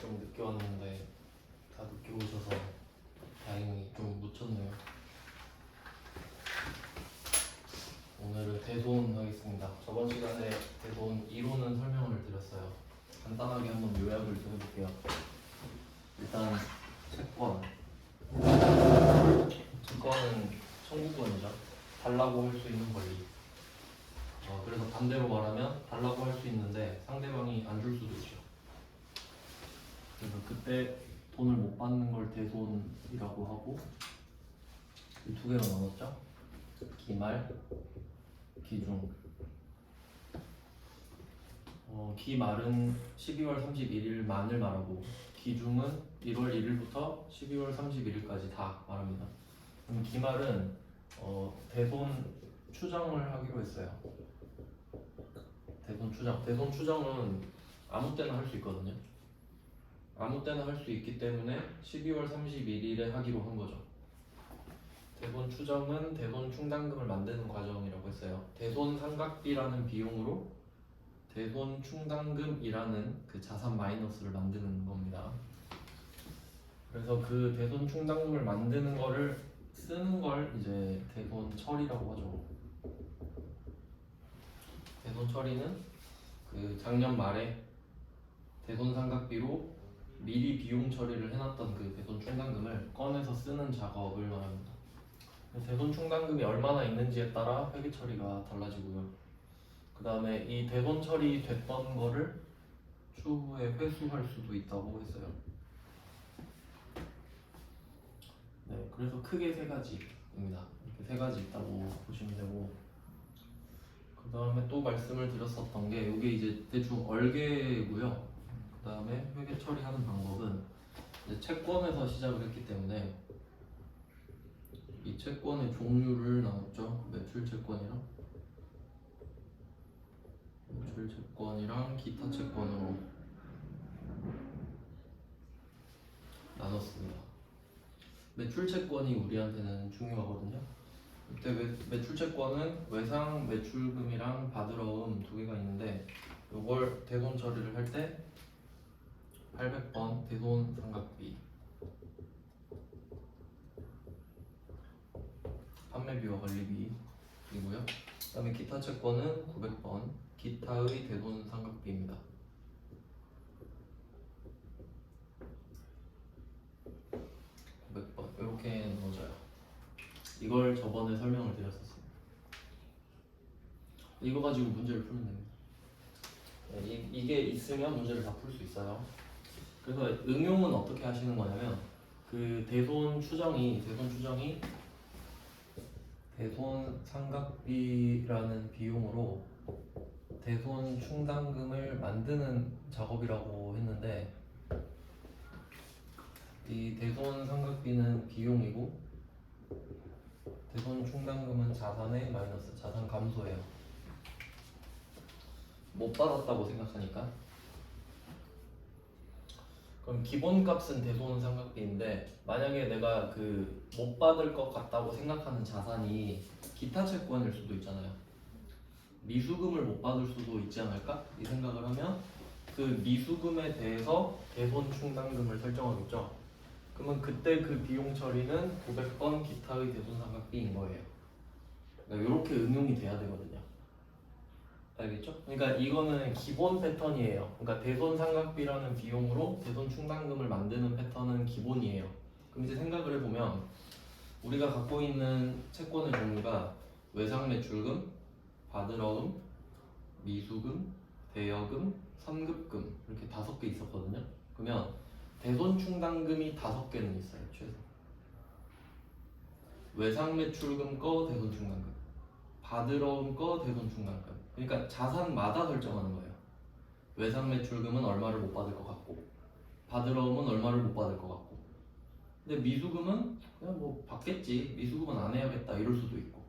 좀 늦게 왔는데 다 늦게 오셔서 다행히 좀 묻혔네요. 오늘은 대손 하겠습니다. 저번 시간에 대손 이론은 설명을 드렸어요. 간단하게 한번 요약을 좀 해볼게요. 일단 채권은 청구권이죠. 달라고 할 수 있는 권리. 그래서 반대로 말하면 달라고 할 수 있는데 상대방이 안 줄 수도 있죠. 그래서 그때 돈을 못 받는 걸 대손이라고 하고, 이 두 개로 나눴죠. 기말, 기중. 기말은 12월 31일만을 말하고, 기중은 1월 1일부터 12월 31일까지 다 말합니다. 그럼 기말은 대손 추정을 하기로 했어요. 대손 추정은 아무 때나 할 수 있거든요. 아무 때나 할 수 있기 때문에 12월 31일에 하기로 한 거죠. 대손 추정은 대손 충당금을 만드는 과정이라고 했어요. 대손 삼각비라는 비용으로 대손 충당금이라는 그 자산 마이너스를 만드는 겁니다. 그래서 그 대손 충당금을 만드는 거를 쓰는 걸 이제 대손 처리라고 하죠. 대손 처리는 그 작년 말에 대손 삼각비로 미리 비용 처리를 해놨던 그 대손 충당금을 꺼내서 쓰는 작업을 말합니다. 대손 충당금이 얼마나 있는지에 따라 회계 처리가 달라지고요. 그 다음에 이 대손 처리 됐던 거를 추후에 회수할 수도 있다고 했어요. 네, 그래서 크게 세 가지입니다. 이렇게 세 가지 있다고 보시면 되고, 그 다음에 또 말씀을 드렸었던 게 이게 이제 대충 얼개고요. 그 다음에 회계 처리하는 방법은 이제 채권에서 시작을 했기 때문에 이 채권의 종류를 나눴죠. 매출 채권이랑 기타 채권으로 나눴습니다. 매출 채권이 우리한테는 중요하거든요. 이때 매출 채권은 외상 매출금이랑 받으러움 두 개가 있는데, 이걸 대손 처리를 할 때 800번 대손 삼각비, 판매비와 관리비이고요. 그 다음에 기타 채권은 900번 기타의 대손 삼각비입니다. 900번 이렇게 넣어줘요. 이걸 저번에 설명을 드렸었어요. 이거 가지고 문제를 풀면 됩니다. 이게 있으면 문제를 다 풀 수 있어요. 그래서 응용은 어떻게 하시는 거냐면, 그 대손 추정이 대손 삼각비라는 비용으로 대손 충당금을 만드는 작업이라고 했는데, 이 대손 삼각비는 비용이고 대손 충당금은 자산의 마이너스, 자산 감소예요. 못 받았다고 생각하니까. 그럼 기본값은 대손 삼각비인데, 만약에 내가 그 못 받을 것 같다고 생각하는 자산이 기타 채권일 수도 있잖아요. 미수금을 못 받을 수도 있지 않을까? 이 생각을 하면 그 미수금에 대해서 대손 충당금을 설정하겠죠. 그러면 그때 그 비용 처리는 900번 기타의 대손 삼각비인 거예요. 그러니까 이렇게 응용이 돼야 되거든요. 알겠죠? 그러니까 이거는 기본 패턴이에요. 그러니까 대손 삼각비라는 비용으로 대손 충당금을 만드는 패턴은 기본이에요. 그럼 이제 생각을 해보면, 우리가 갖고 있는 채권의 종류가 외상 매출금, 받으러금, 미수금, 대여금, 선급금 이렇게 5개 있었거든요. 그러면 대손 충당금이 5개는 있어요, 최소. 외상 매출금 거 대손 충당금, 받으러금 거 대손 충당금. 그러니까 자산마다 설정하는 거예요. 외상 매출금은 얼마를 못 받을 것 같고, 받으러금은 얼마를 못 받을 것 같고. 근데 미수금은 그냥 뭐 받겠지, 미수금은 안 해야겠다 이럴 수도 있고.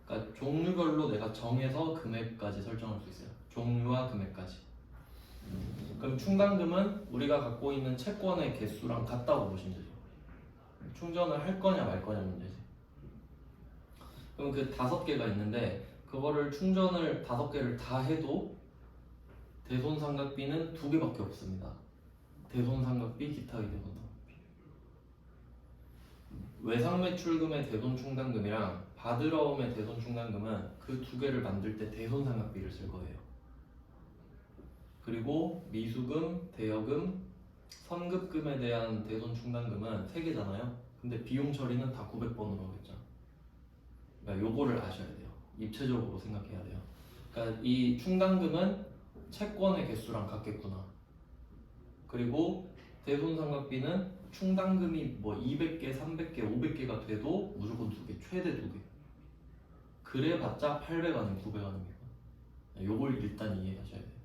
그러니까 종류별로 내가 정해서 금액까지 설정할 수 있어요. 종류와 금액까지. 그럼 충당금은 우리가 갖고 있는 채권의 개수랑 같다고 보시면 되죠. 충전을 할 거냐 말 거냐 문제지. 그럼 그 5개가 있는데, 그거를 충전을 5개를 다 해도 대손 삼각비는 2개밖에 없습니다. 대손삼각비, 기타의 대손삼각비. 외상매출금의 대손충당금이랑 바드러움의 대손충당금은 그 두 개를 만들 때 대손삼각비를 쓸 거예요. 그리고 미수금, 대여금, 선급금에 대한 대손충당금은 3개잖아요. 근데 비용 처리는 다 900번으로 하겠죠. 그러니까 요거를 아셔야 돼요. 입체적으로 생각해야 돼요. 그러니까 이 충당금은 채권의 개수랑 같겠구나. 그리고 대손삼각비는 충당금이 뭐 200개, 300개, 500개가 돼도 무조건 2개, 최대 2개. 그래봤자 800 아니면 900 아닙니까? 요걸 일단 이해하셔야 돼요.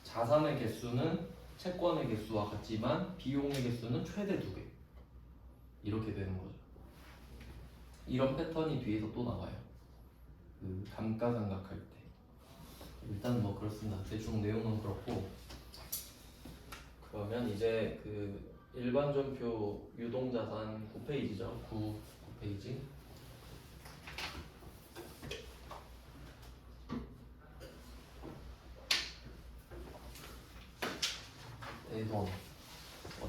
자산의 개수는 채권의 개수와 같지만 비용의 개수는 최대 2개. 이렇게 되는 거죠. 이런 패턴이 뒤에서 또 나와요. 그 감가상각할 때. 일단 뭐 그렇습니다. 대충 내용은 그렇고. 그러면 이제 그 일반전표 유동자산 9페이지죠. 9페이지. 대손.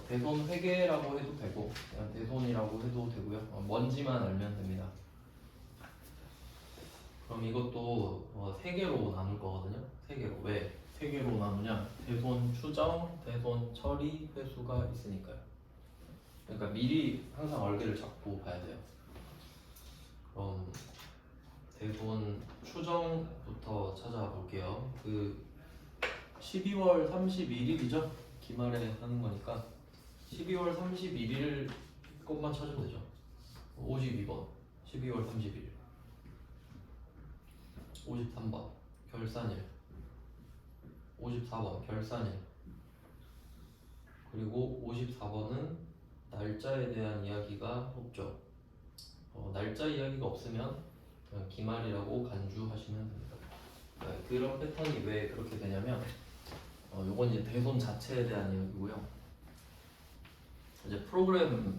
대손 회계라고 해도 되고 그냥 대손이라고 해도 되고요. 뭔지만 알면 됩니다. 그럼 이것도 3개로 나눌 거거든요. 3개로. 왜? 3개로 나누냐? 대손 추정, 대손 처리, 회수가 있으니까요. 그러니까 미리 항상 얼개를 잡고 봐야 돼요. 그럼 대손 추정부터 찾아볼게요. 그 12월 31일이죠? 기말에 하는 거니까 12월 31일 것만 찾으면 되죠. 52번 12월 31일 53번 결산일 54번 결산일 그리고 54번은 날짜에 대한 이야기가 없죠. 날짜 이야기가 없으면 그냥 기말이라고 간주하시면 됩니다. 그런 패턴이 왜 그렇게 되냐면 요건 이제 대손 자체에 대한 이야기고요. 이제 프로그램의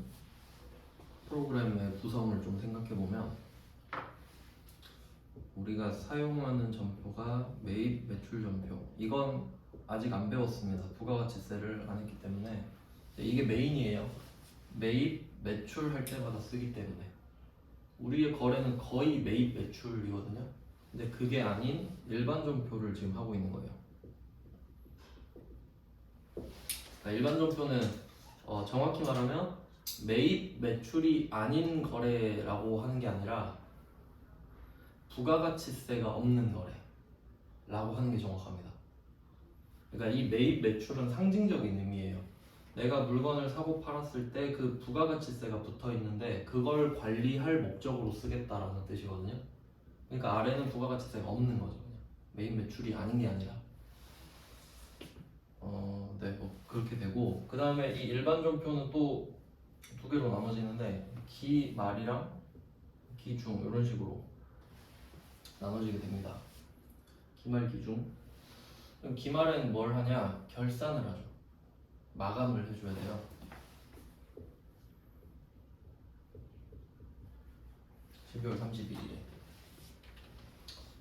구성을 좀 생각해 보면 우리가 사용하는 전표가 매입 매출 전표. 이건 아직 안 배웠습니다. 부가가치세를 안 했기 때문에 이게 메인이에요. 매입 매출 할 때마다 쓰기 때문에 우리의 거래는 거의 매입 매출이거든요. 근데 그게 아닌 일반 전표를 지금 하고 있는 거예요. 그러니까 일반 전표는 정확히 말하면 매입 매출이 아닌 거래라고 하는 게 아니라 부가가치세가 없는 거래라고 하는 게 정확합니다. 그러니까 이 매입 매출은 상징적인 의미예요. 내가 물건을 사고 팔았을 때 그 부가가치세가 붙어 있는데 그걸 관리할 목적으로 쓰겠다라는 뜻이거든요. 그러니까 아래는 부가가치세가 없는 거죠. 그냥 매입 매출이 아닌 게 아니라. 네, 뭐 그렇게 되고 그 다음에 이 일반 전표는 또 2개로 나눠지는데 기말이랑 기중 이런 식으로 나눠지게 됩니다. 기말 기중. 그럼 기말엔 뭘 하냐? 결산을 하죠. 마감을 해줘야 돼요. (12월 31일에)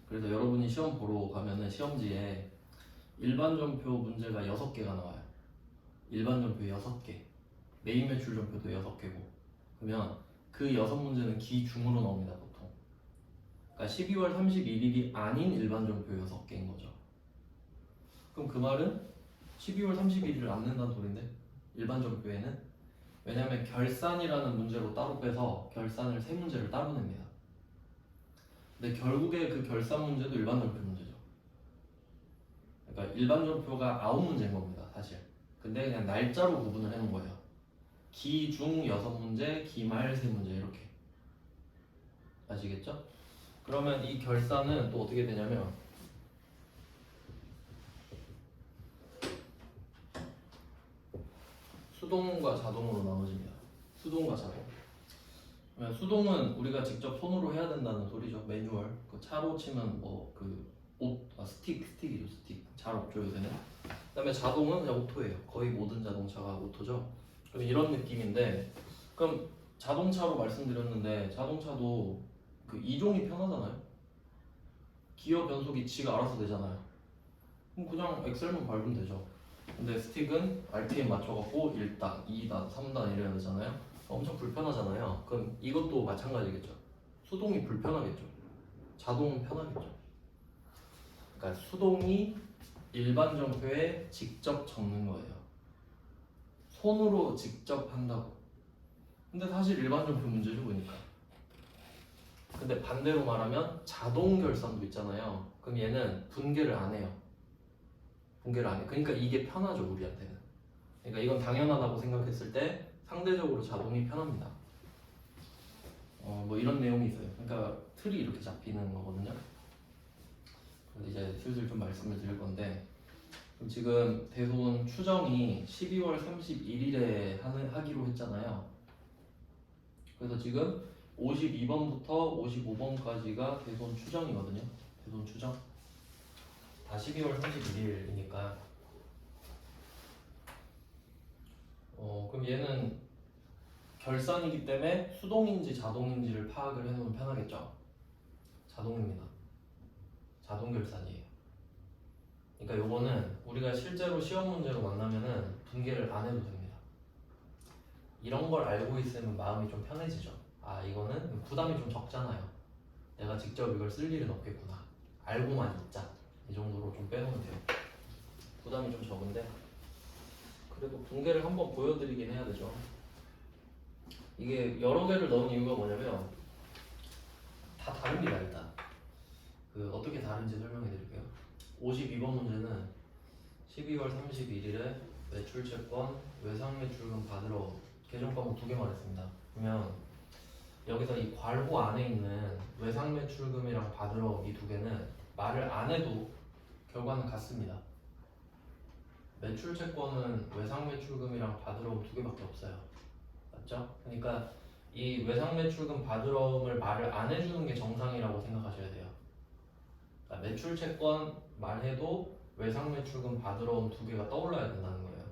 그래서 여러분이 시험 보러 가면은 시험지에 일반 전표 문제가 6개가 나와요. 일반 전표 6개, 매입 매출 전표도 6개고 그러면 그 6문제는 기중으로 나옵니다. 보통. 그러니까 12월 31일이 아닌 일반 전표 6개인 거죠. 그럼 그 말은 12월 31일을 안 낸다는 소린데 일반 전표에는. 왜냐하면 결산이라는 문제로 따로 빼서 결산을 3문제를 따로 냅니다. 근데 결국에 그 결산 문제도 일반 전표 문제죠. 그러니까 일반 전표가 9문제인 겁니다, 사실. 근데 그냥 날짜로 구분을 해놓은 거예요. 기, 중 6문제, 기, 말 3문제 이렇게. 아시겠죠? 그러면 이 결산은 또 어떻게 되냐면 수동과 자동으로 나눠집니다. 수동과 자동. 수동은 우리가 직접 손으로 해야 된다는 소리죠. 매뉴얼. 그 차로 치면 뭐 그 스틱이죠. 스틱. 잘 없죠 요새는. 그다음에 자동은 그냥 오토예요. 거의 모든 자동차가 오토죠. 그럼 이런 느낌인데, 그럼 자동차로 말씀드렸는데 자동차도 그 이종이 편하잖아요. 기어 변속이 지가 알아서 되잖아요. 그럼 그냥 엑셀만 밟으면 되죠. 근데 스틱은 RTM 맞춰갖고 1단, 2단, 3단 이래야 되잖아요. 엄청 불편하잖아요. 그럼 이것도 마찬가지겠죠. 수동이 불편하겠죠. 자동은 편하겠죠. 그러니까 수동이 일반 점표에 직접 적는 거예요. 손으로 직접 한다고. 근데 사실 일반 점표 문제죠 보니까. 근데 반대로 말하면 자동 결산도 있잖아요. 그럼 얘는 분계를 안 해요. 분계를 안 해. 그러니까 이게 편하죠 우리한테는. 그러니까 이건 당연하다고 생각했을 때 상대적으로 자동이 편합니다. 뭐 이런 내용이 있어요. 그러니까 틀이 이렇게 잡히는 거거든요. 그래서 이제 슬슬 좀 말씀을 드릴 건데 그럼 지금 대손 추정이 12월 31일에 하기로 했잖아요. 그래서 지금 52번부터 55번까지가 대손 추정이거든요. 대손 추정. 다 12월 31일이니까. 그럼 얘는 결산이기 때문에 수동인지 자동인지를 파악을 해놓으면 편하겠죠. 자동입니다. 자동 결산이에요. 그러니까 요거는 우리가 실제로 시험 문제로 만나면은 분계를 안 해도 됩니다. 이런 걸 알고 있으면 마음이 좀 편해지죠. 아 이거는 부담이 좀 적잖아요. 내가 직접 이걸 쓸 일은 없겠구나. 알고만 있자. 이 정도로 좀 빼놓으면 돼요. 부담이 좀 적은데 그래도 분계를 한번 보여드리긴 해야 되죠. 이게 여러 개를 넣은 이유가 뭐냐면 다 다릅니다. 일단 어떻게 다른지 설명해 드릴게요. 52번 문제는 12월 31일에 매출채권 외상매출금 받으러 계정 과목 2개만 했습니다. 그러면 여기서 이 괄호 안에 있는 외상매출금이랑 받으러 이 2개는 말을 안 해도 결과는 같습니다. 매출채권은 외상매출금이랑 받으러 2개밖에 없어요. 맞죠? 그러니까 이 외상매출금 받으러움을 말을 안 해주는 게 정상이라고 생각하셔야 돼요. 그러니까 매출채권 말해도 외상매출금 받으러움 2개가 떠올라야 된다는 거예요.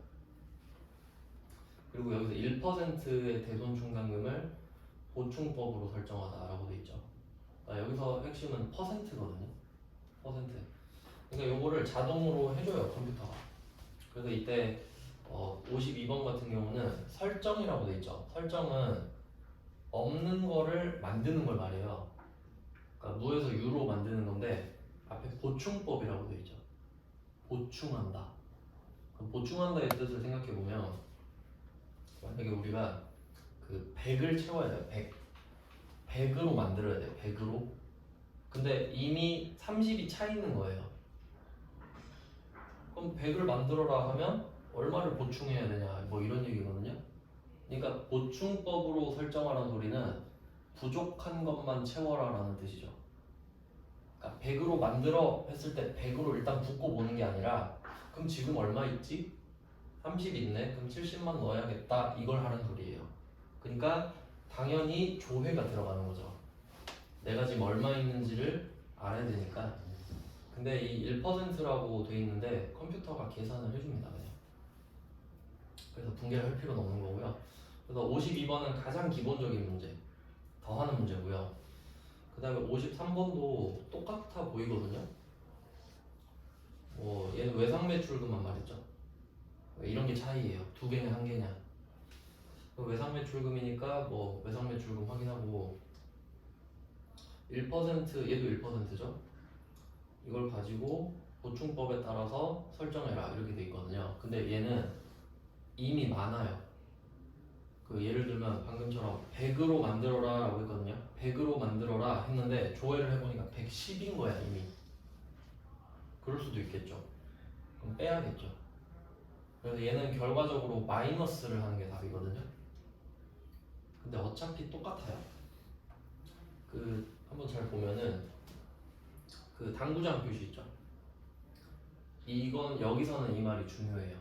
그리고 여기서 1%의 대손충당금을 보충법으로 설정하다라고 돼 있죠. 그러니까 여기서 핵심은 퍼센트거든요. 퍼센트. 그러니까 요거를 자동으로 해줘요 컴퓨터가. 그래서 이때 52번 같은 경우는 설정이라고 돼 있죠. 설정은 없는 거를 만드는 걸 말해요. 그러니까 무에서 유로 만드는 건데 앞에 보충법이라고 돼 있죠. 보충한다. 그럼 보충한다의 뜻을 생각해 보면 만약에 우리가 100을 채워야 돼요. 100으로 만들어야 돼요. 100으로. 근데 이미 30이 차 있는 거예요. 그럼 100을 만들어라 하면 얼마를 보충해야 되냐 뭐 이런 얘기거든요. 그러니까 보충법으로 설정하라는 소리는 부족한 것만 채워라 라는 뜻이죠. 그러니까 100으로 만들어 했을 때 100으로 일단 붓고 보는 게 아니라 그럼 지금 얼마 있지? 30 있네? 그럼 70만 넣어야겠다 이걸 하는 소리예요. 그러니까 당연히 조회가 들어가는 거죠. 내가 지금 얼마 있는지를 알아야 되니까. 근데 이 1%라고 돼 있는데 컴퓨터가 계산을 해줍니다 그냥. 그래서 분개를 할 필요는 없는 거고요. 그래서 52번은 가장 기본적인 문제 더하는 문제고요. 그 다음에 53번도 똑같아 보이거든요. 얘는 외상매출금만 말했죠. 이런 게 차이예요. 2개냐 1개냐. 외상매출금이니까 외상매출금 확인하고 1% 얘도 1%죠. 이걸 가지고 보충법에 따라서 설정해라 이렇게 돼 있거든요. 근데 얘는 이미 많아요. 예를 들면 방금처럼 100으로 만들어라 라고 했거든요. 100으로 만들어라 했는데 조회를 해보니까 110인 거야 이미. 그럴 수도 있겠죠. 그럼 빼야겠죠. 그래서 얘는 결과적으로 마이너스를 하는 게 답이거든요. 근데 어차피 똑같아요. 한번 잘 보면은 당구장 표시 있죠. 이건 여기서는 이 말이 중요해요.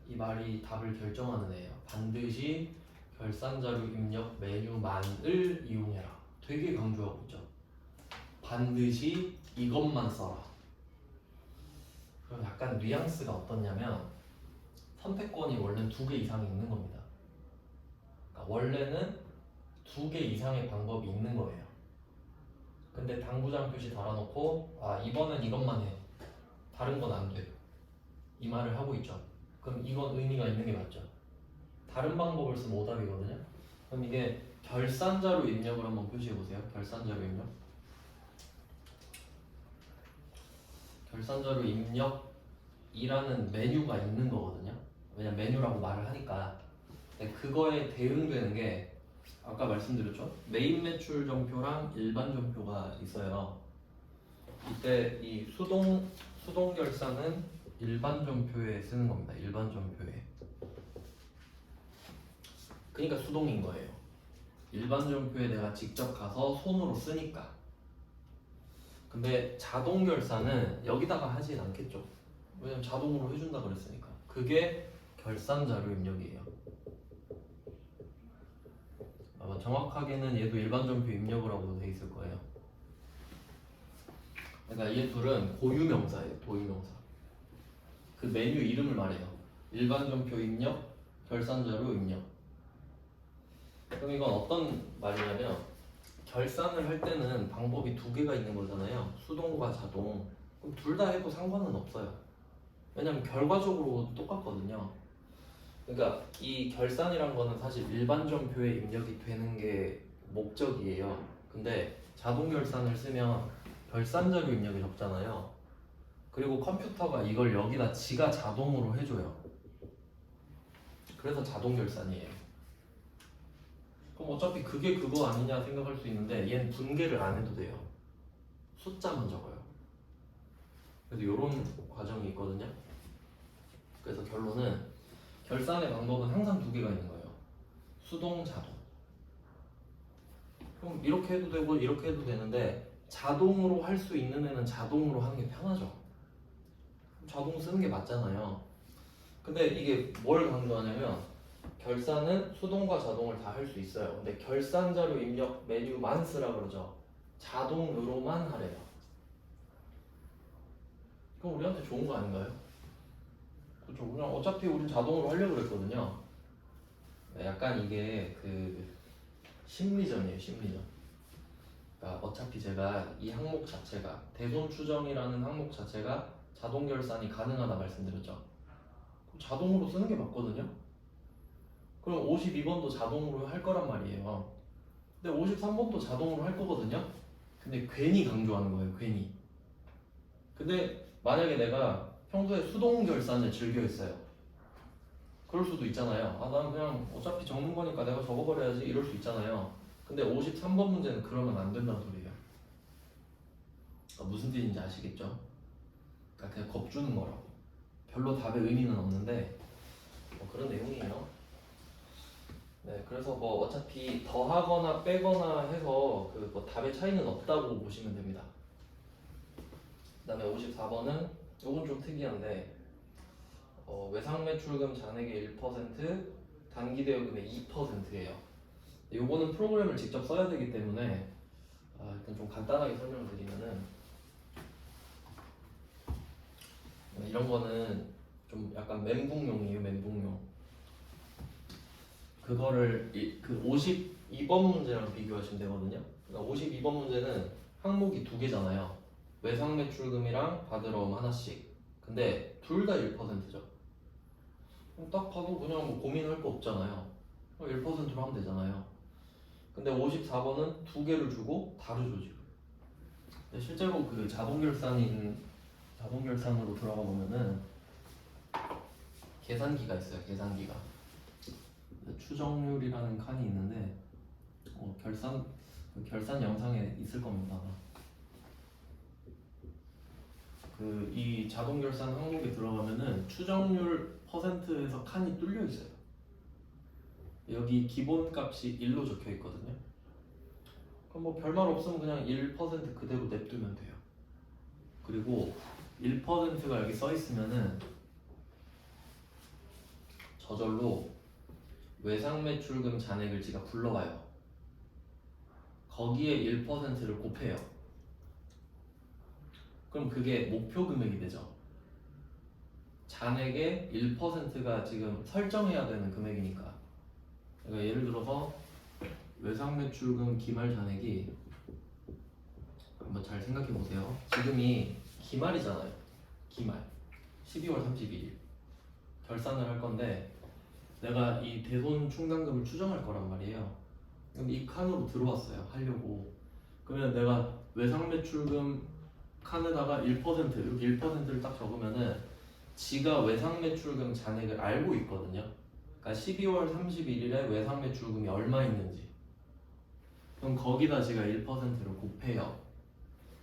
이 말이 답을 결정하는 애예요. 반드시 결산자료 입력 메뉴만을 이용해라. 되게 강조하고 있죠. 반드시 이것만 써라. 그럼 약간 뉘앙스가 어떻냐면 선택권이 원래는 2개 이상이 있는 겁니다. 그러니까 원래는 2개 이상의 방법이 있는 거예요. 근데 당구장 표시 달아놓고 이번엔 이것만 해. 다른 건 안 돼. 이 말을 하고 있죠. 그럼 이건 의미가 있는 게 맞죠. 다른 방법을 쓰면 오답이거든요. 그럼 이게 결산자료 입력을 한번 표시해 보세요. 결산자료 입력. 결산자료 입력이라는 메뉴가 있는 거거든요. 왜냐면 메뉴라고 말을 하니까. 근데 그거에 대응되는 게 아까 말씀드렸죠. 메인 매출 점표랑 일반 점표가 있어요. 이때 이 수동 결산은 일반 점표에 쓰는 겁니다. 일반 점표에. 그러니까 수동인 거예요. 일반 점표에 내가 직접 가서 손으로 쓰니까. 근데 자동 결산은 여기다가 하진 않겠죠. 왜냐면 자동으로 해준다 그랬으니까. 그게 결산 자료 입력이에요. 아마 정확하게는 얘도 일반 점표 입력을 하고 돼 있을 거예요. 그러니까 얘 둘은 고유명사예요. 고유명사. 그 메뉴 이름을 말해요. 일반 점표 입력, 결산 자료 입력. 그럼 이건 어떤 말이냐면 결산을 할 때는 방법이 두 개가 있는 거잖아요. 수동과 자동. 그럼 둘 다 해도 상관은 없어요. 왜냐면 결과적으로 똑같거든요. 그러니까 이 결산이란 거는 사실 일반 점표에 입력이 되는 게 목적이에요. 근데 자동 결산을 쓰면 결산 자료 입력이 적잖아요. 그리고 컴퓨터가 이걸 여기다 지가 자동으로 해줘요. 그래서 자동 결산이에요. 그럼 어차피 그게 그거 아니냐 생각할 수 있는데 얘는 분개를 안 해도 돼요. 숫자만 적어요. 그래서 이런 과정이 있거든요. 그래서 결론은 결산의 방법은 항상 두 개가 있는 거예요. 수동, 자동. 그럼 이렇게 해도 되고 이렇게 해도 되는데 자동으로 할 수 있는 애는 자동으로 하는 게 편하죠. 자동 쓰는 게 맞잖아요. 근데 이게 뭘 강조하냐면 결산은 수동과 자동을 다 할 수 있어요. 근데 결산 자료 입력 메뉴만 쓰라 그러죠. 자동으로만 하래요. 그럼 우리한테 좋은 거 아닌가요? 그렇죠. 그냥 어차피 우린 자동으로 하려고 그랬거든요. 약간 이게 그 심리전이에요. 심리전. 그러니까 어차피 제가 이 항목 자체가 대손 추정이라는 항목 자체가 자동 결산이 가능하다 말씀드렸죠. 그럼 자동으로 쓰는 게 맞거든요. 그럼 52번도 자동으로 할 거란 말이에요. 근데 53번도 자동으로 할 거거든요. 근데 괜히 강조하는 거예요. 괜히. 근데 만약에 내가 평소에 수동 결산을 즐겨 했어요. 그럴 수도 있잖아요. 아, 난 그냥 어차피 적는 거니까 내가 적어버려야지 이럴 수 있잖아요. 근데 53번 문제는 그러면 안 된다는 소리예요. 무슨 뜻인지 아시겠죠? 그러니까 그냥 겁주는 거라고. 별로 답에 의미는 없는데 뭐 그런 내용이에요. 네, 그래서 뭐 어차피 더하거나 빼거나 해서 그 뭐 답의 차이는 없다고 보시면 됩니다. 그다음에 54번은 이건 좀 특이한데 외상매출금 잔액의 1%, 단기대여금의 2%예요. 요거는 프로그램을 직접 써야 되기 때문에 일단 좀 간단하게 설명을 드리면은 이런 거는 좀 약간 멘붕용이에요. 멘붕용. 그거를 그 52번 문제랑 비교하시면 되거든요. 그러니까 52번 문제는 항목이 두 개잖아요. 외상매출금이랑 받으러 하나씩. 근데 둘 다 1%죠. 딱 봐도 그냥 뭐 고민할 거 없잖아요. 1%로 하면 되잖아요. 근데 54번은 두 개를 주고 다르죠 지금. 근데 실제로 그 자동 결산으로 들어가 보면은 계산기가 있어요. 계산기가. 추정률이라는 칸이 있는데 결산 영상에 있을 겁니다. 그 이 자동 결산 항목에 들어가면은 추정률 퍼센트에서 칸이 뚫려 있어요. 여기 기본값이 1로 적혀 있거든요. 그럼 뭐 별말 없으면 그냥 1% 그대로 냅두면 돼요. 그리고 1%가 여기 써 있으면은 저절로 외상매출금 잔액을 지가 불러와요. 거기에 1%를 곱해요. 그럼 그게 목표 금액이 되죠. 잔액의 1%가 지금 설정해야 되는 금액이니까. 그러니까 예를 들어서 외상매출금 기말 잔액이 한번 잘 생각해 보세요. 지금이 기말이잖아요. 기말 12월 31일. 결산을 할 건데 내가 이 대손 충당금을 추정할 거란 말이에요. 그럼 이 칸으로 들어왔어요. 하려고. 그러면 내가 외상 매출금 칸에다가 1% 이렇게 1%를 딱 적으면은 지가 외상 매출금 잔액을 알고 있거든요. 그러니까 12월 31일에 외상 매출금이 얼마 있는지. 그럼 거기다 지가 1%를 곱해요.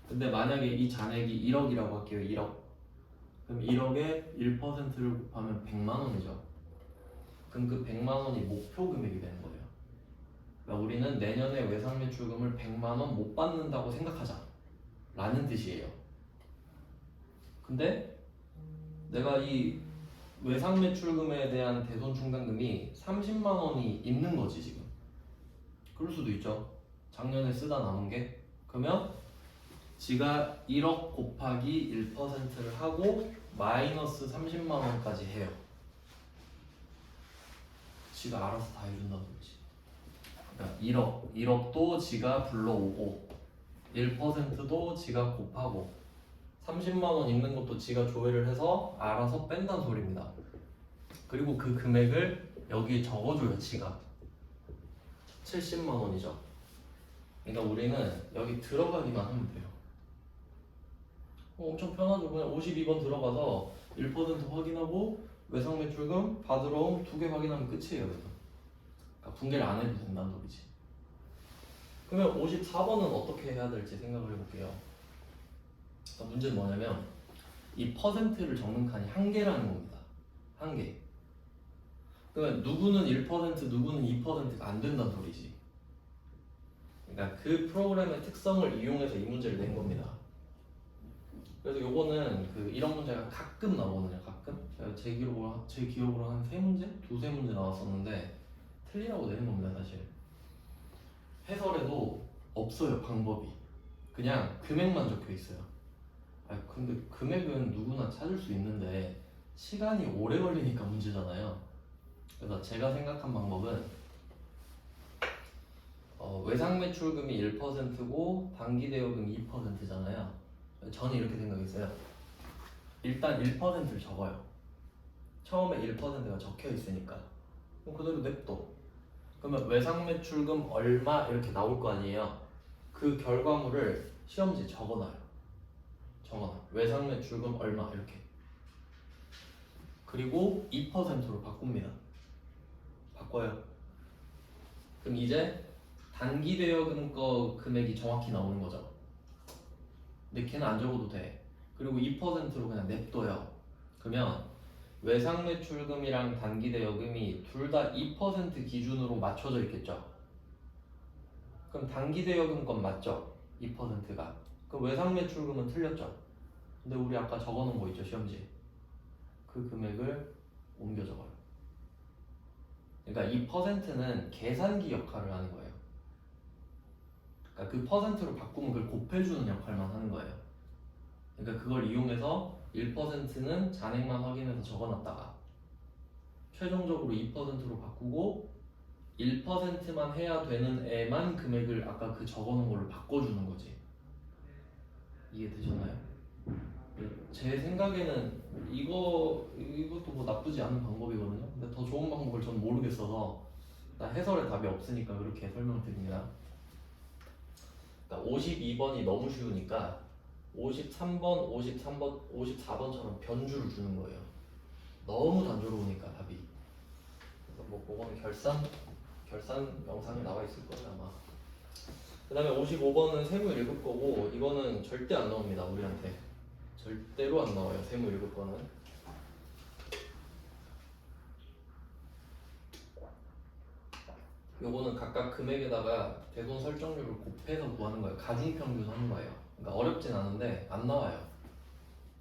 근데 만약에 이 잔액이 1억이라고 할게요. 1억. 그럼 1억에 1%를 곱하면 100만 원이죠. 그럼 그 100만 원이 목표 금액이 되는 거예요. 그러니까 우리는 내년에 외상 매출금을 100만 원 못 받는다고 생각하자 라는 뜻이에요. 근데 내가 이 외상 매출금에 대한 대손 충당금이 30만 원이 있는 거지 지금. 그럴 수도 있죠. 작년에 쓰다 남은 게. 그러면 지가 1억 곱하기 1%를 하고 마이너스 30만 원까지 해요. 지가 알아서 다 해준다는 거지. 그러니까 1억도 지가 불러오고 1%도 지가 곱하고 30만 원 있는 것도 지가 조회를 해서 알아서 뺀다는 소리입니다. 그리고 그 금액을 여기에 적어줘요. 지가 70만 원이죠. 그러니까 우리는 여기 들어가기만 하면 돼요. 엄청 편하죠. 그냥 52번 들어가서 1% 확인하고 외상 매출금 받으러 온 2개 확인하면 끝이에요. 그래서 그러니까 분개를 안 해도 된다는 소리지. 그러면 54번은 어떻게 해야 될지 생각을 해볼게요. 그러니까 문제는 뭐냐면 이 퍼센트를 적는 칸이 한 개라는 겁니다. 한 개. 그러면 누구는 1% 누구는 2%가 안 된다는 소리지. 그러니까 그 프로그램의 특성을 이용해서 이 문제를 낸 겁니다. 그래서 요거는 그 이런 문제가 가끔 나오거든요. 가끔 제 기억으로 한 3문제? 2-3문제 나왔었는데 틀리라고 내는 겁니다. 사실 해설에도 없어요. 방법이 그냥 금액만 적혀 있어요. 근데 금액은 누구나 찾을 수 있는데 시간이 오래 걸리니까 문제잖아요. 그래서 제가 생각한 방법은 외상 매출금이 1%고 단기 대여금이 2%잖아요. 저는 이렇게 생각했어요. 일단 1%를 적어요. 처음에 1%가 적혀 있으니까 그럼 그대로 냅둬. 그러면 외상 매출금 얼마 이렇게 나올 거 아니에요. 그 결과물을 시험지에 적어놔요. 외상 매출금 얼마 이렇게. 그리고 2%로 바꿉니다. 바꿔요. 그럼 이제 단기 대여금 거 금액이 정확히 나오는 거죠. 근데 걔는 안 적어도 돼. 그리고 2%로 그냥 냅둬요. 그러면 외상 매출금이랑 단기 대여금이 둘 다 2% 기준으로 맞춰져 있겠죠. 그럼 단기 대여금 건 맞죠? 2%가. 그럼 외상 매출금은 틀렸죠. 근데 우리 아까 적어놓은 거 있죠, 시험지에. 그 금액을 옮겨 적어요. 그러니까 이 퍼센트는 계산기 역할을 하는 거예요. 그러니까 그 퍼센트로 바꾸면 그걸 곱해주는 역할만 하는 거예요. 그러니까 그걸 이용해서 1%는 잔액만 확인해서 적어놨다가 최종적으로 2%로 바꾸고 1%만 해야 되는 애만 금액을 아까 그 적어놓은 걸로 바꿔주는 거지. 이해되셨나요? 제 생각에는 이것도 뭐 나쁘지 않은 방법이거든요. 근데 더 좋은 방법을 전 모르겠어서 해설에 답이 없으니까 그렇게 설명을 드립니다. 그러니까 52번이 너무 쉬우니까 53번, 54번처럼 변주를 주는 거예요. 너무 단조로우니까 답이. 그래서 뭐 그거는 결산 영상에 나와 있을 거예요 아마. 그 다음에 55번은 세무 읽을 거고 이거는 절대 안 나옵니다. 우리한테 절대로 안 나와요. 세무 읽을 거는. 요거는 각각 금액에다가 대손 설정률을 곱해서 구하는 거예요. 가중평균 하는 거예요. 그러니까 어렵진 않은데 안 나와요.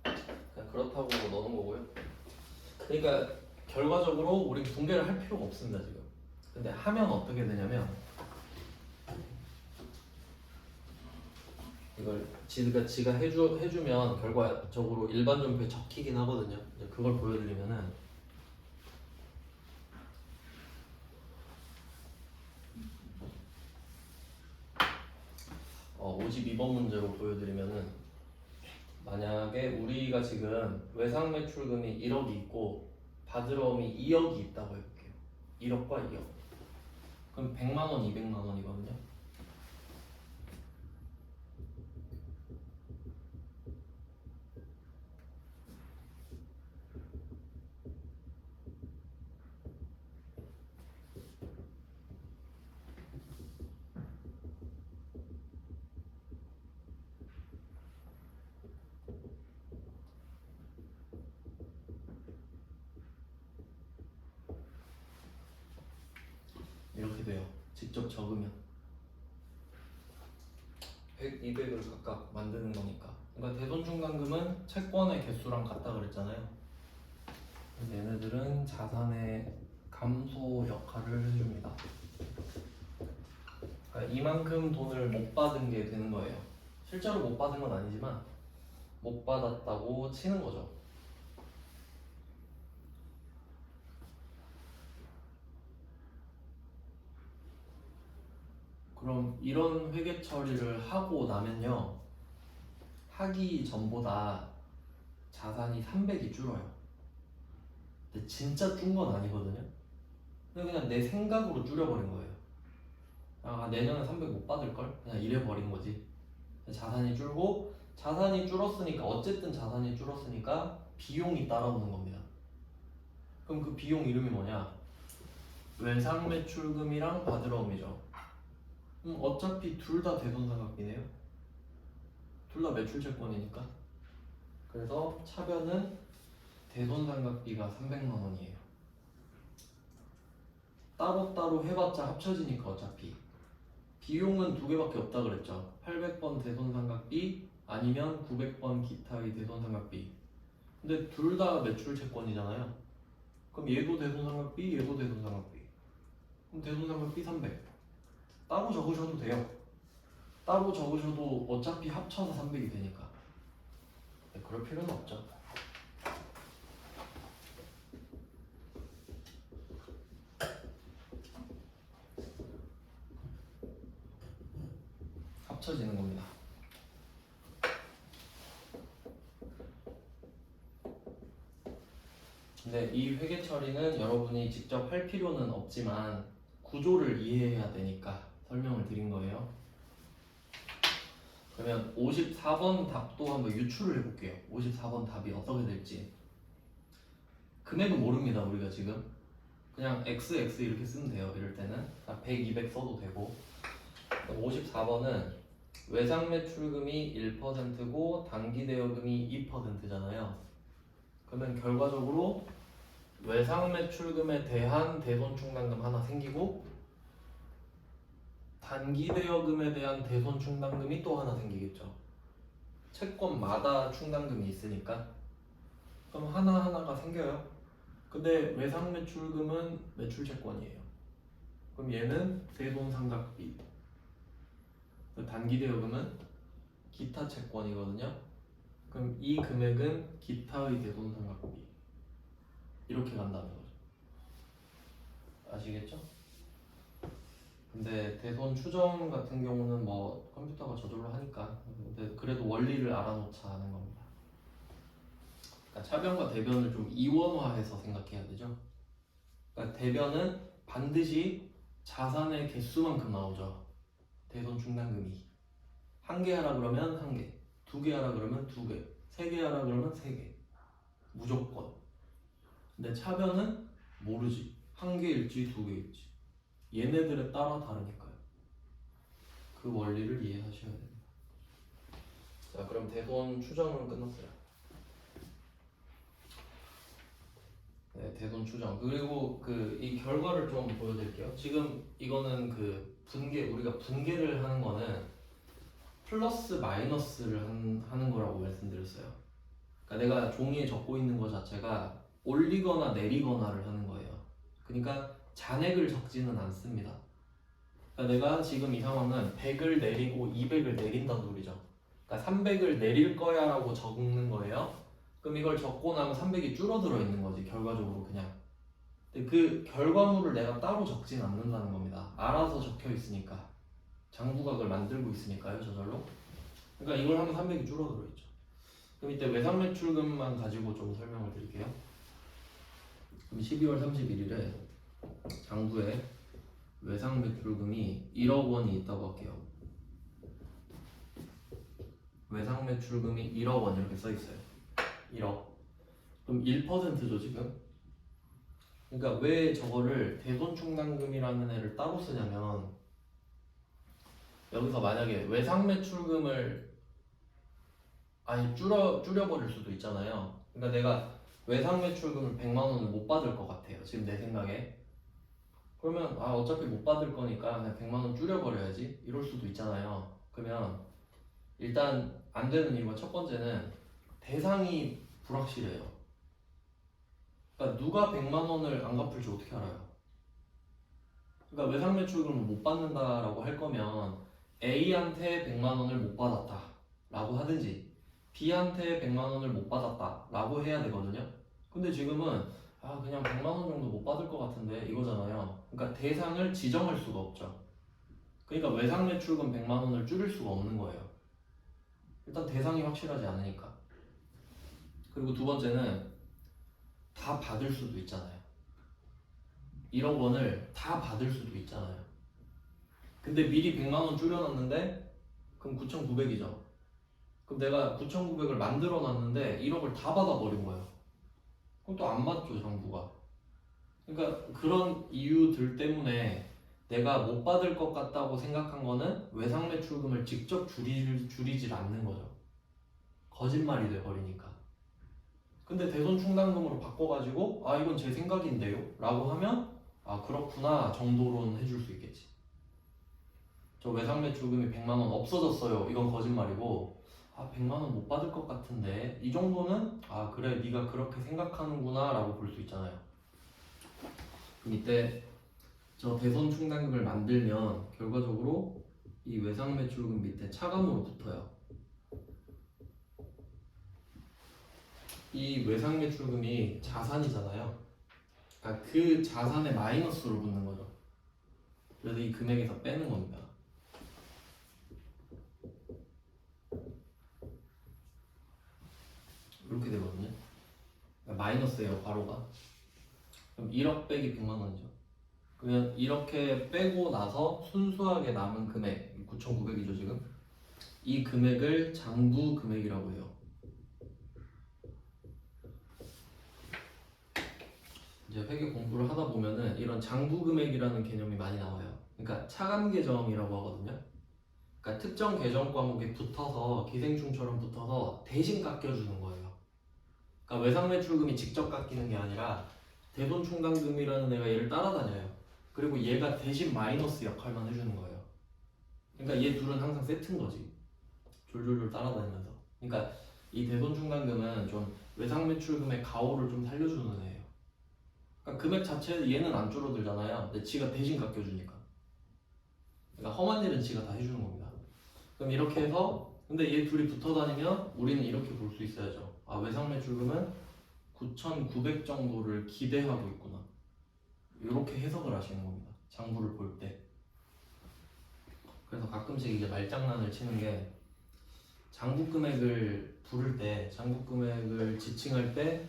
그냥 그렇다고 넣는 거고요. 그러니까 결과적으로 우리 분배를 할 필요가 없습니다 지금. 근데 하면 어떻게 되냐면 이걸 지가 해주면 결과적으로 일반전표에 적히긴 하거든요. 이제 그걸 보여드리면은 52번 문제로 보여드리면은 만약에 우리가 지금 외상 매출금이 1억이 있고 바드러움이 2억이 있다고 해볼게요. 1억과 2억. 그럼 100만 원, 200만 원이거든요. 이렇게 돼요. 직접 적으면 100, 200을 각각 만드는 거니까. 그러니까 대손충당금은 채권의 개수랑 같다 그랬잖아요. 얘네들은 자산의 감소 역할을 해줍니다. 그러니까 이만큼 돈을 못 받은 게 되는 거예요. 실제로 못 받은 건 아니지만 못 받았다고 치는 거죠. 그럼 이런 회계 처리를 하고 나면요, 하기 전보다 자산이 300이 줄어요. 근데 진짜 준 건 아니거든요. 근데 그냥 내 생각으로 줄여버린 거예요. 아, 내년에 300 못 받을걸? 그냥 이래버린 거지. 자산이 줄고, 자산이 줄었으니까, 어쨌든 자산이 줄었으니까 비용이 따라오는 겁니다. 그럼 그 비용 이름이 뭐냐? 외상매출금이랑 바드러움이죠. 어차피 둘 다 대손상각비네요. 둘 다 매출채권이니까. 그래서 차변은 대손상각비가 300만 원이에요. 따로따로 해봤자 합쳐지니까 어차피 비용은 두 개밖에 없다 그랬죠. 800번 대손상각비 아니면 900번 기타의 대손상각비. 근데 둘 다 매출채권이잖아요. 그럼 얘도 대손상각비, 얘도 대손상각비. 그럼 대손상각비 300. 따로 적으셔도 돼요. 따로 적으셔도 어차피 합쳐서 300이 되니까. 그럴 필요는 없죠. 합쳐지는 겁니다. 근데 이 회계 처리는 여러분이 직접 할 필요는 없지만 구조를 이해해야 되니까 설명을 드린 거예요. 그러면 54번 답도 한번 유추를 해볼게요. 54번 답이 어떻게 될지. 금액은 모릅니다, 우리가 지금. 그냥 x, x 이렇게 쓰면 돼요. 이럴 때는 100, 200 써도 되고. 54번은 외상매출금이 1%고 단기대여금이 2%잖아요. 그러면 결과적으로 외상매출금에 대한 대손충당금 하나 생기고 단기대여금에 대한 대손충당금이 또 하나 생기겠죠. 채권마다 충당금이 있으니까. 그럼 하나하나가 생겨요. 근데 외상매출금은 매출채권이에요. 그럼 얘는 대손상각비. 단기대여금은 기타채권이거든요. 그럼 이 금액은 기타의 대손상각비. 이렇게 간다는 거죠. 아시겠죠? 근데 대손 추정 같은 경우는 뭐 컴퓨터가 저절로 하니까, 근데 그래도 원리를 알아놓자 하는 겁니다. 그러니까 차변과 대변을 좀 이원화해서 생각해야 되죠. 그러니까 대변은 반드시 자산의 개수만큼 나오죠. 대손 충당금이 한 개 하라 그러면 한 개, 두 개 하라 그러면 두 개, 세 개 하라 그러면 세 개, 무조건. 근데 차변은 모르지. 한 개일지 두 개일지. 얘네들에 따라 다르니까요. 그 원리를 이해하셔야 됩니다. 자, 그럼 대손 추정은 끝났어요. 네, 대손 추정. 그리고 이 결과를 좀 보여드릴게요. 지금 이거는 우리가 분계를 하는 거는 플러스 마이너스를 하는 거라고 말씀드렸어요. 그러니까 내가 종이에 적고 있는 거 자체가 올리거나 내리거나를 하는 거예요. 그러니까 잔액을 적지는 않습니다. 그러니까 내가 지금 이 상황은 100을 내리고 200을 내린다는 소리죠. 그러니까 300을 내릴 거야 라고 적는 거예요. 그럼 이걸 적고 나면 300이 줄어들어 있는 거지, 결과적으로 그냥. 근데 그 결과물을 내가 따로 적진 않는다는 겁니다. 알아서 적혀 있으니까. 장부각을 만들고 있으니까요, 저절로. 그러니까 이걸 하면 300이 줄어들어 있죠. 그럼 이때 외상매출금만 가지고 좀 설명을 드릴게요. 그럼 12월 31일에 장부에 외상 매출금이 1억 원이 있다고 할게요. 외상 매출금이 1억 원 이렇게 써 있어요. 1억. 그럼 1%죠 지금. 그러니까 왜 저거를 대손충당금이라는 애를 따로 쓰냐면 여기서 만약에 외상 매출금을 아예 줄여버릴 수도 있잖아요. 그러니까 내가 외상 매출금을 100만 원을 못 받을 것 같아요. 지금 내 생각에. 그러면 어차피 못 받을 거니까 그냥 100만 원 줄여버려야지 이럴 수도 있잖아요. 그러면 일단 안 되는 이유가 첫 번째는 대상이 불확실해요. 그러니까 누가 100만 원을 안 갚을지 어떻게 알아요? 그러니까 외상 매출금을 못 받는다라고 할 거면 A한테 100만 원을 못 받았다 라고 하든지 B한테 100만 원을 못 받았다 라고 해야 되거든요. 근데 지금은 그냥 100만 원 정도 못 받을 것 같은데 이거잖아요. 그러니까 대상을 지정할 수가 없죠. 그러니까 외상 매출금 100만 원을 줄일 수가 없는 거예요. 일단 대상이 확실하지 않으니까. 그리고 두 번째는 다 받을 수도 있잖아요. 1억 원을 다 받을 수도 있잖아요. 근데 미리 100만 원 줄여놨는데 그럼 9,900이죠. 그럼 내가 9,900을 만들어 놨는데 1억을 다 받아버린 거예요. 그럼 또 안 맞죠, 장부가. 그러니까 그런 이유들 때문에 내가 못 받을 것 같다고 생각한 거는 외상 매출금을 직접 줄이질 않는 거죠. 거짓말이 돼버리니까. 근데 대손충당금으로 바꿔가지고 이건 제 생각인데요 라고 하면 그렇구나 정도로는 해줄 수 있겠지. 저 외상 매출금이 100만 원 없어졌어요 이건 거짓말이고 100만 원 못 받을 것 같은데 이 정도는 그래 네가 그렇게 생각하는구나 라고 볼 수 있잖아요. 그럼 이때 저 대손충당금을 만들면 결과적으로 이 외상 매출금 밑에 차감으로 붙어요. 이 외상 매출금이 자산이잖아요. 그러니까 그 자산의 마이너스로 붙는 거죠. 그래서 이 금액에서 빼는 겁니다. 이렇게 되거든요. 그러니까 마이너스예요, 바로가. 그럼 1억 빼기 100만 원이죠. 그러면 이렇게 빼고 나서 순수하게 남은 금액 9,900이죠 지금. 이 금액을 장부 금액이라고 해요. 이제 회계 공부를 하다 보면은 이런 장부 금액이라는 개념이 많이 나와요. 그러니까 차감 계정이라고 하거든요. 그러니까 특정 계정 과목에 붙어서 기생충처럼 붙어서 대신 깎여주는 거예요. 그러니까 외상 매출금이 직접 깎이는 게 아니라 대손충당금이라는 애가 얘를 따라다녀요. 그리고 얘가 대신 마이너스 역할만 해주는 거예요. 그러니까 얘 둘은 항상 세트인 거지. 졸졸졸 따라다니면서. 그러니까 이 대손충당금은 좀 외상 매출금의 가오를 좀 살려주는 애예요. 그러니까 금액 자체 얘는 안 줄어들잖아요. 근데 지가 대신 깎여주니까. 그러니까 험한 일은 지가 다 해주는 겁니다. 그럼 이렇게 해서 근데 얘 둘이 붙어 다니면 우리는 이렇게 볼 수 있어야죠. 외상 매출금은 9,900 정도를 기대하고 있구나. 이렇게 해석을 하시는 겁니다. 장부를 볼 때. 그래서 가끔씩 이제 말장난을 치는 게 장부 금액을 부를 때, 장부 금액을 지칭할 때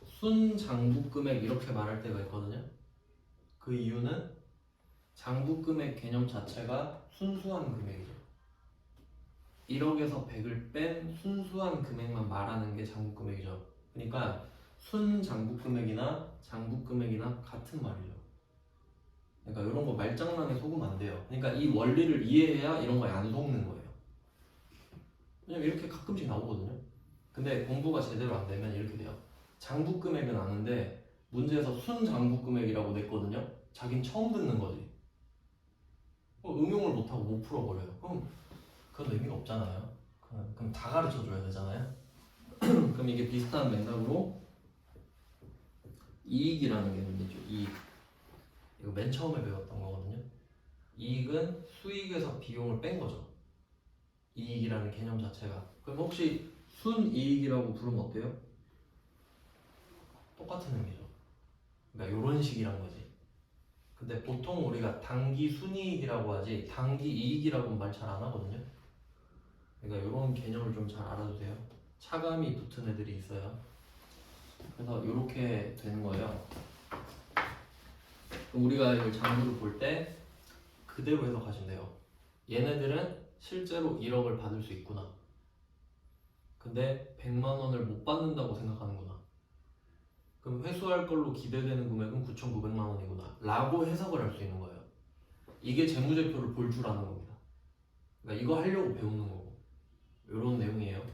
순장부 금액 이렇게 말할 때가 있거든요. 그 이유는 장부 금액 개념 자체가 순수한 금액이죠. 1억에서 100을 뺀 순수한 금액만 말하는 게 장부 금액이죠. 그러니까 순장부 금액이나 장부 금액이나 같은 말이죠. 그러니까 이런 거 말장난에 속으면 안 돼요. 그러니까 이 원리를 이해해야 이런 거에 안 속는 거예요. 왜냐면 이렇게 가끔씩 나오거든요. 근데 공부가 제대로 안 되면 이렇게 돼요. 장부 금액은 아는데 문제에서 순장부 금액이라고 냈거든요. 자긴 처음 듣는 거지. 응용을 못하고 못 풀어버려요. 그럼 그건 의미가 없잖아요. 그럼 다 가르쳐줘야 되잖아요. 그럼 이게 비슷한 맥락으로 이익이라는 개념이죠. 이익. 이거 맨 처음에 배웠던 거거든요. 이익은 수익에서 비용을 뺀 거죠. 이익이라는 개념 자체가. 그럼 혹시 순이익이라고 부르면 어때요? 똑같은 의미죠. 그러니까 이런 식이란 거지. 근데 보통 우리가 단기 순이익이라고 하지 단기 이익이라고는 말 잘 안 하거든요. 그러니까 이런 개념을 좀 잘 알아두세요. 차감이 붙은 애들이 있어요. 그래서 이렇게 되는 거예요. 그럼 우리가 이걸 장부를 볼 때 그대로 해석하시면 돼요. 얘네들은 실제로 1억을 받을 수 있구나. 근데 100만 원을 못 받는다고 생각하는구나. 그럼 회수할 걸로 기대되는 금액은 9,900만 원이구나 라고 해석을 할 수 있는 거예요. 이게 재무제표를 볼 줄 아는 겁니다. 그러니까 이거 하려고 배우는 거고 이런 내용이에요.